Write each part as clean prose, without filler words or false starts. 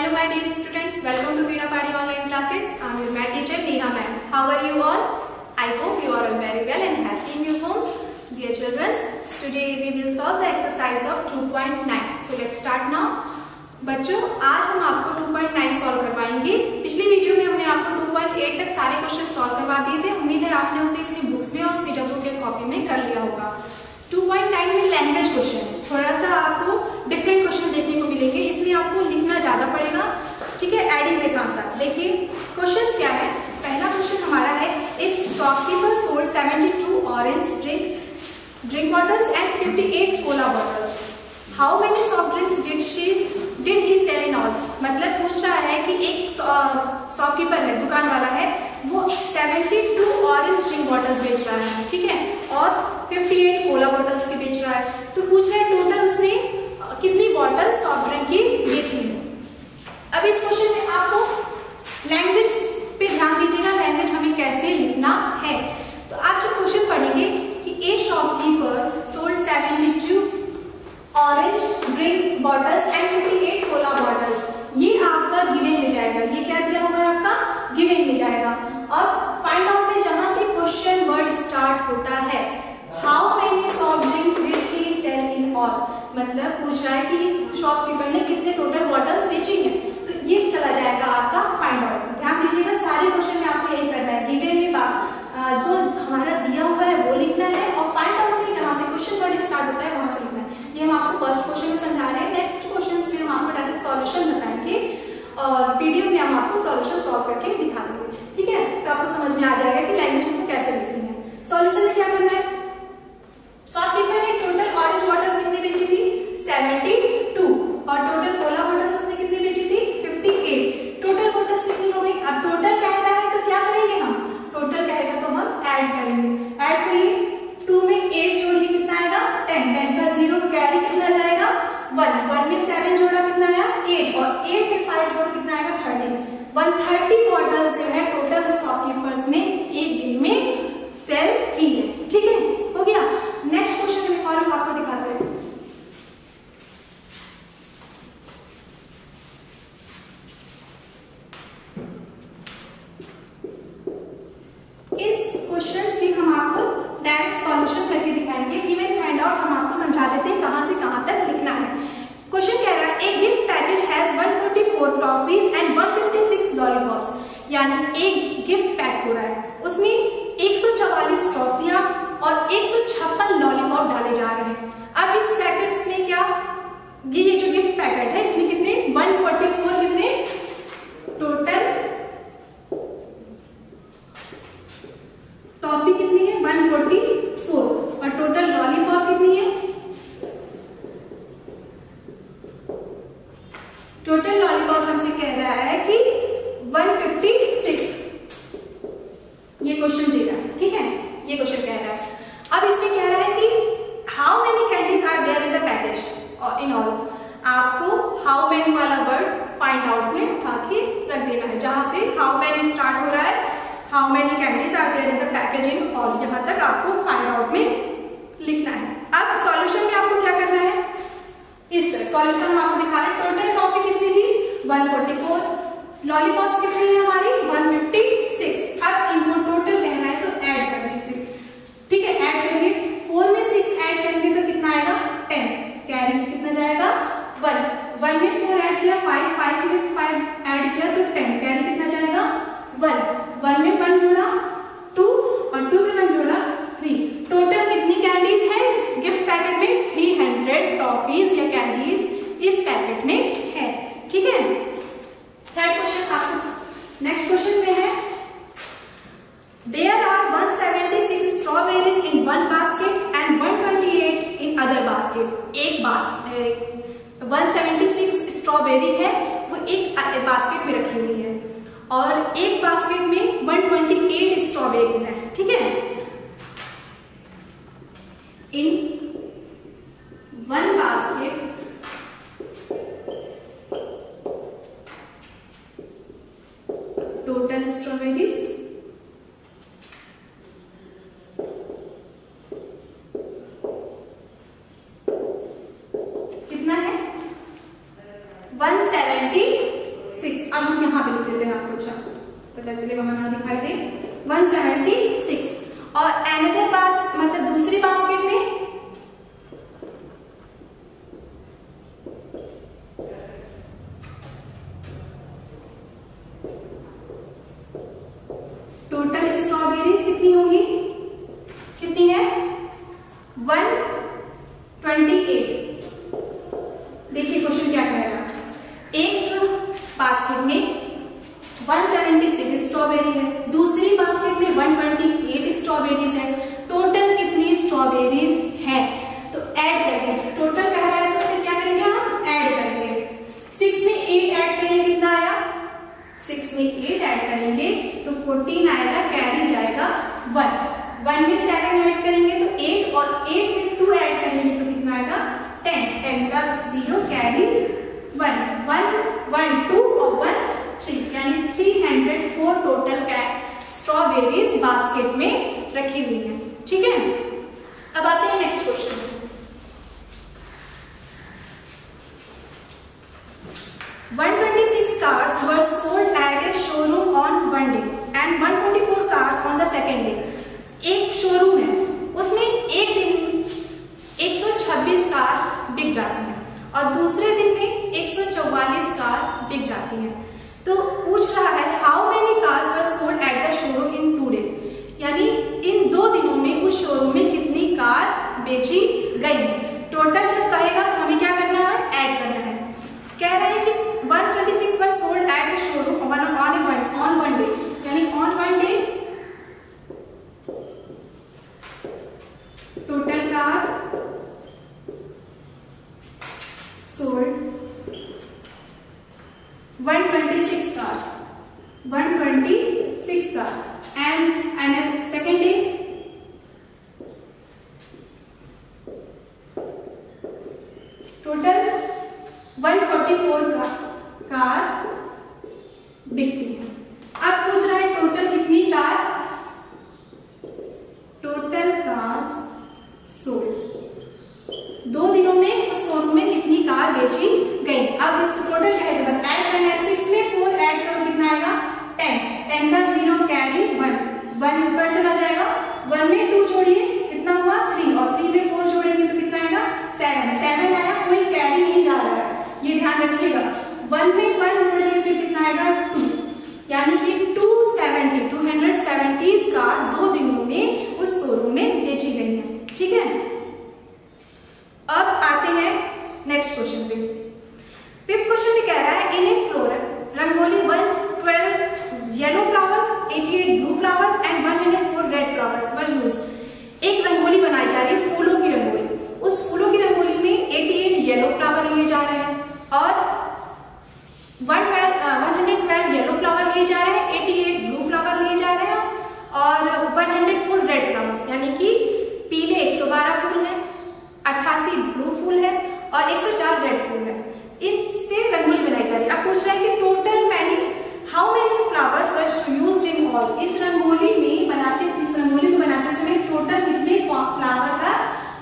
Hello my dear students, welcome to Veena Padi online classes. I am your math teacher Neha ma'am. How are you all? I hope you are all very well and happy in your homes. Dear children, today we will solve the exercise of 2.9. So let's start now. बच्चों आज हम आपको 2.9 solve करवाएंगे। पिछली video में हमने आपको 2.8 तक सारे क्वेश्चन सॉल्व करवा दिए थे। उम्मीद है आपने उसे अपनी बुक्स में और सीडब्ल्यू के कॉपी में कर लिया होगा। 2.9 में लैंग्वेज क्वेश्चन है, थोड़ा सा आपको डिफरेंट क्वेश्चन देखने को मिलेंगे, इसलिए आपको लिखना ज्यादा पड़ेगा। ठीक है, एडिंग के साथ साथ देखिए क्वेश्चन क्या है। पहला क्वेश्चन हमारा है, a shopkeeper sold 72 orange drink bottles and 58 cola bottles. How many soft drinks did he sell in all. मतलब पूछ रहा है कि एक शॉपकीपर है, दुकान वाला है, वो 72 ऑरेंज ड्रिंक बॉटल्स बेच रहा है, ठीक है, और 58 कोला बॉटल्स के बेच रहा है। तो पूछ रहा है टोटल उसने कितनी बॉटल सॉफ्ट ड्रिंक की बेची है। अब इस क्वेश्चन में आपको लैंग्वेज पे ध्यान दीजिएगा, लैंग्वेज हमें कैसे लिखना है। तो आप जो क्वेश्चन पढ़ेंगे कि ए shopkeeper sold 72 orange drink bottles and 58 cola bottles, ये आपका गिवन में जाएगा। ये क्या दिया हुआ है आपका गिवन में जाएगा। अब फाइंड आउट में जहां से क्वेश्चन वर्ड स्टार्ट होता है, how many soft drinks did he sell in all, मतलब पूछ रहा है कि शॉपकीपर ने कितने टोटल बॉटल्स बेची हैं, तो ये चला जाएगा आपका फाइंड आउट। ध्यान दीजिएगा, सारे क्वेश्चन में आपको यही करना है, गिवन में जो हमारा दिया हुआ है वो लिखना है, और फाइंड आउट में जहां से क्वेश्चन वर्ड स्टार्ट होता है वहां से लिखना है। ये हम आपको फर्स्ट क्वेश्चन में समझा रहे हैं। नेक्स्ट क्वेश्चन में हम आपको डायरेक्ट सॉल्यूशन बताएंगे और पीडीएफ में हम आपको सॉल्यूशन सॉल्व करके दिखा देंगे। ठीक है, तो आपको समझ में आ जाएगा कि लैंग्वेज को कैसे लिखनी है। सॉल्यूशन में क्या करना है, शॉपकीपर ने टोटल ऑरेंज बॉटल्स कितनी बेची थी 72, और टोटल कोला बॉटल्स उसने कितनी बेची थी 58। टोटल बॉटल्स कितनी हो गई। अब टोटल कहेगा है तो क्या करेंगे हम, टोटल कहेगा तो हम ऐड करेंगे। ऐड करिए, 2 में 8 जोड़िए कितना आएगा 10, 10 का 0 कैरी कितना जाएगा 1, 1 में 7 जोड़ा कितना आया 8, और 8 में 5 जोड़ा कितना आएगा 13। 130 बॉटल्स जो है टोटल शॉपकीपर्स ने एक दिन में सेल की है। ठीक है, हो गया। नेक्स्ट क्वेश्चन में और हम आपको दिखाते हैं। इस क्वेश्चन की हम आपको डायरेक्ट सॉल्यूशन करके दिखाएंगे। गिवन फाइंड आउट हम आपको समझा देते हैं कहां से कहां तक लिखना है। क्वेश्चन कह रहा है, a gift package has 144 toffees and 156 lollipops, यानी एक गिफ्ट पैक हो रहा है, उसमें 144 ट्रॉफियां और 156 लॉलीपॉप डाले जा रहे हैं। अब इस पैकेट्स में क्या, ये जो गिफ्ट पैकेट है इसमें कितने 144 कितने टोटल टॉफी कितनी है 144, और टोटल लॉलीपॉप कितनी है, टोटल लॉलीपॉप हमसे कह रहा है कि 156। ये क्वेश्चन दे रहा है, ठीक है, ये क्वेश्चन कह रहा है। अब इसमें कह रहा है कि how many candies are there in the package और इन ऑल। आपको हाउ मेनी वाला वर्ड फाइंड आउट में उठा के रख देना है, जहां से हाउ मेनी स्टार्ट हो रहा है, how many candies are there in the package in all, यहां तक आपको फाइंड आउट में लिखना है। अब सॉल्यूशन में आपको क्या करना है, इस तरह सॉल्यूशन हम आपको दिखा रहे हैं। टोटल टॉफी कितनी थी 144, लॉलीपॉप्स कितनी है हमारी 156। अब इनको टोटल कहना है तो ऐड कर दीजिए। ठीक है, ऐड करेंगे, 4 में 6 ऐड करेंगे तो कितना आएगा 10, कैरी कितना जाएगा 1, 1 में 4 ऐड किया 5, 5 में 5 ऐड किया तो 10, कैरी कितना जाएगा 1, 1 में 1 जोड़ा 2, और 2 में 1 जोड़ा 3। टोटल कितनी कैंडीज है इस गिफ्ट पैकेट में 300 टॉफीज या कैंडीज इस पैकेट में है। ठीक है, थर्ड क्वेश्चन आपको नेक्स्ट क्वेश्चन में है, there are 176 strawberries in one basket and 128 in other basket. एक 176 स्ट्रॉबेरी है वो एक बास्केट में रखी हुई है, और एक बास्केट में 128 स्ट्रॉबेरीज हैं। ठीक है, इन वन बास्केट टोटल स्ट्रॉबेरीज कितना है 170 जगह बना दिखाई दे 176। और अनदर बास्केट मतलब दूसरी बास्केट में टोटल स्ट्रॉबेरीज कितनी होंगी, कितनी है 128। देखिए क्वेश्चन क्या कहेगा, एक बास्केट में 176 स्ट्रॉबेरी है, दूसरी बास्केट में 128 स्ट्रॉबेरीज है, टोटल कितनी स्ट्रॉबेरीज है। तो ऐड कर दीजिए, टोटल कह रहा है तो फिर क्या करेंगे हम ऐड करेंगे। 6 में 8 ऐड करेंगे कितना आया, 6 में 8 ऐड करेंगे तो 14 आएगा, कैरी जाएगा 1। 1 में 7 ऐड करेंगे तो 8 और 8 में 2 ऐड करेंगे तो कितना आएगा 10। 10 का 0 कैरी 1 1 1 2 और 1 3 यानी 304 टोटल स्ट्रॉबेरीज बास्केट में रखी हुई है। ठीक है, अब आते हैं नेक्स्ट क्वेश्चन से। 126 cars were sold at a showroom on one day and 144 cars on the second day. एक शोरूम है, उसमें एक दिन 126 कार बिक जाती हैं और दूसरे दिन में 144 कार बिक जाती हैं। तो पूछ रहा है how many cars were sold at the showroom in 2 days, यानी इन 2 दिनों में उस शोरूम में कितनी कार बेची गई। टोटल जब कहेगा तो हमें क्या करना है, ऐड करना है। कह रहा है कि 126 were sold at the showroom on one day, यानी on one day total car sold 126 cars, 126 car and second day total 144 car बिकती है। अब पूछ रहा है टोटल कितनी कार, टोटल कार्स सोल्ड 2 दिनों में उस शोरूम में कितनी कार बेची गई। अब इसको टोटल कहे तो बस ऐड करना है। 6 में 4 ऐड करो कितना आएगा 10। 10 का 0 कैरी 1 ऊपर चला जाएगा। 1 में 2 जोड़िए कितना हुआ 3 और 3 में 4 जोड़ेंगे तो कितना आएगा 7। 7 आया, कोई कैरी नहीं जा रहा है, ये ध्यान रखिएगा। 1 में 1 जोड़ेंगे फिर कितना आएगा 2, यानी कि 270 कार 2 दिनों में उस शोरूम में बेची गई है। ठीक है, अब आते हैं नेक्स्ट क्वेश्चन पे। 5th क्वेश्चन में कह रहा है in a floral rangoli 112 yellow flowers, 88 blue flowers and 104 red flowers were used. एक रंगोली बनाई जा रही है, फूलों की रंगोली। उस फूलों की रंगोली में 88 येलो फ्लावर लिए जा रहे हैं और 112 येलो फ्लावर लिए जा रहे हैं, 88 ब्लू फ्लावर लिए जा रहे हैं और 104 रेड फ्लावर, यानी कि पीले 112 फूल है, 88 ब्लू फूल है और 104 रेड फूल है। इनसे रंगोली बनाई जा रही है। अब पूछ रहा है कि total how many flowers were used in all. इस रंगोली को बनाते समय टोटल कितने फ्लावर का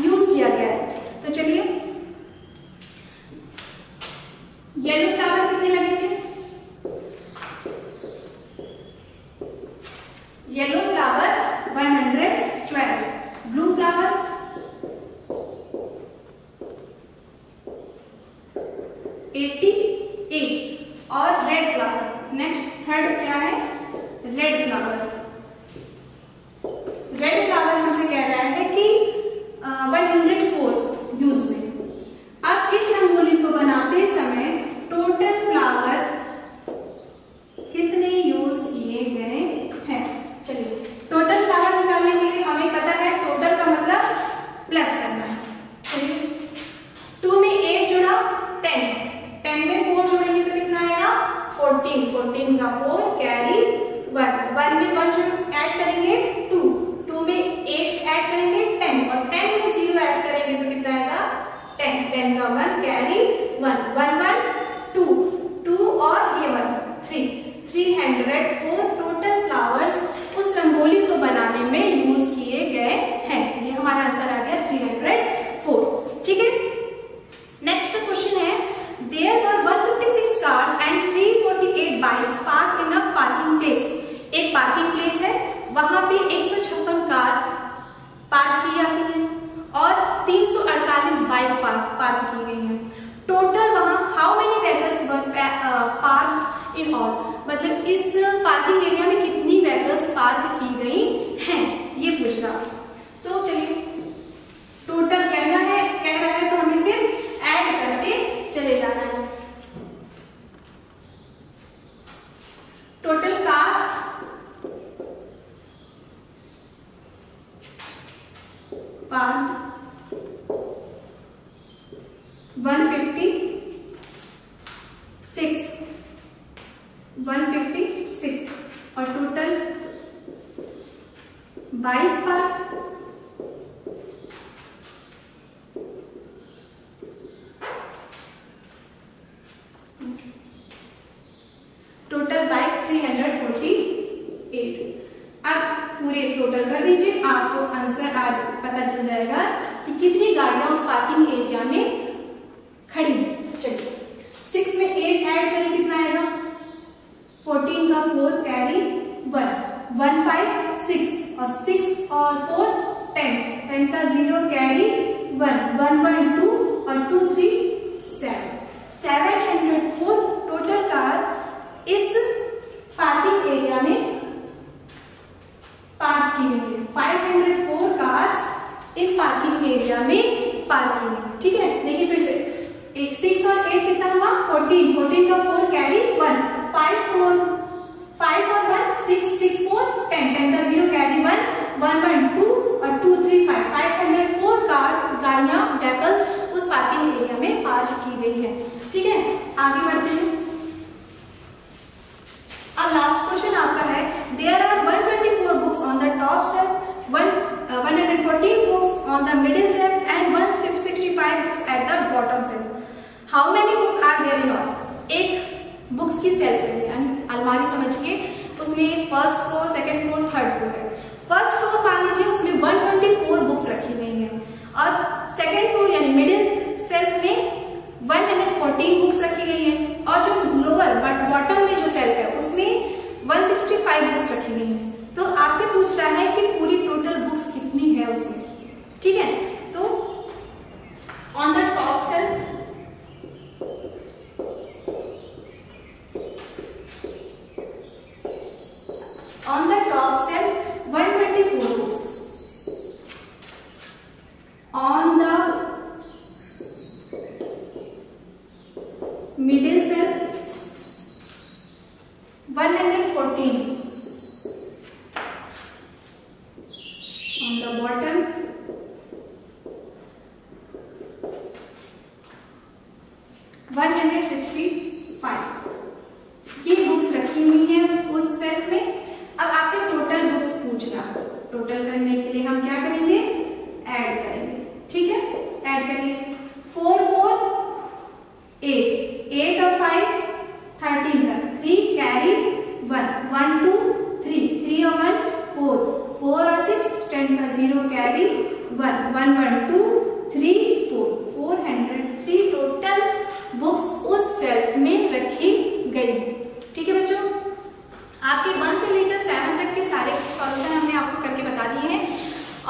यूज किया गया है। तो चलिए, येलो फ्लावर कितने लगे थे, येलो फ्लावर 112, ब्लू फ्लावर 88 और रेड फ्लावर, नेक्स्ट थर्ड क्या है रेड फ्लावर। रेड फ्लावर हमसे कह रहा है कि 104 यूज में। अब इस रंगोली को बनाते समय टोटल फ्लावर कितने यूज किए गए हैं। चलिए, टोटल फ्लावर निकालने के लिए हमें पता है टोटल का मतलब प्लस करना है। चलिए, 2 में 8 जुड़ा 10, 10 में 4 जोड़ेंगे तो कितना आएगा 14, 14 का 4 कैरी 1, 1 में 1 ऐड करेंगे 2, 2 में 8 ऐड करेंगे 10 और 10 में 0 ऐड करेंगे तो कितना आएगा 10, 10 का 1 कैरी 1, 1 1 2, 2 और ये 1 3, 304 टोटल फ्लावर्स उस रंगोली को बनाने में यूज किए गए हैं। ये हमारा आंसर आ गया 300। इस पार्किंग एरिया में कितनी व्हीकल्स पार्क की गई हैं, ये पूछ रहा। तो चलिए टोटल कह रहा है तो हमें सिर्फ ऐड करते चले जाना है। टोटल कार पार्क 156 और total bike park total bike 348। अब पूरे टोटल कर दीजिए, आपको आंसर आज पता चल जाएगा कि कितनी गाड़ियां उस पार्किंग एरिया में खड़ी। चलिए 6 में 8 ऐड करें कितना आएगा, 14 का 4 कैरी 1 1 5 6 और 6 और 4 10 10 का 0 कैरी 1 1 1 2 और 2 3 7 704 टोटल कार इस पार्किंग एरिया में पार्क की गई है। 504 कार्स इस पार्किंग एरिया में पार्क की गई। ठीक है, देखिए फिर से 6 और 8 कितना हुआ, 14 14 का 4 कैरी 1 5 और 1 6 6 4 10 10 का 0 कैरी 1 1 1 2 और 2 3 5 504 गाड़ियां व्हीकल्स उस पार्किंग एरिया में पार्क की गई है। ठीक है, आगे बढ़ते हैं। अब लास्ट क्वेश्चन आपका है, there are 124 books on the top shelf, 114 books on the middle shelf and 165 books at the bottom shelf. How many books are there in all. एक बुक्स की शेल्फ है, यानी अलमारी समझ के, उसमें first floor, second floor, third floor है। First floor मान लीजिए उसमें 124 बुक्स रखी गई हैं और सेकंड फ्लोर यानी मिडिल शेल्फ में 114 बुक्स रखी गई हैं और जो लोअर बॉटम में जो शेल्फ है उसमें 165 बुक्स रखी गई हैं। तो आपसे पूछ रहा है कि पूरी टोटल बुक्स कितनी है उसमें। ठीक है, तो on the top shelf on the top shelf 124 books, on the middle shelf 114, on the bottom 165 ये बुक्स रखी हुई हैं उस सेल्फ में। अब आपसे टोटल बुक्स पूछ रहा, टोटल करने के लिए हम क्या करेंगे, ऐड करेंगे। ठीक है, ऐड करिए 4 4 8 8 और 5 13 का 3 कैरी 1 1 2 3 3 और 1 4 4 और 6 10 का 0 कैरी 1 1 1 2 3 4 403 टोटल बुक्स उस सेल्फ में रखी गई। ठीक है बच्चों, आपके 1 से लेकर 7 तक के सारे सॉल्यूशन हमने आपको करके बता दिए हैं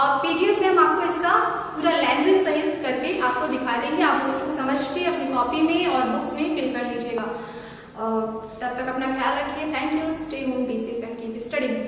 और पीडीएफ में हम आपको इसका पूरा लैंग्वेज सहित करके आपको दिखा देंगे। आप उसको समझ के अपनी कॉपी में और बुक्स में फिल कर लीजिएगा। तब तक अपना ख्याल रखिए। Thank you. Stay home, be safe and keep studying.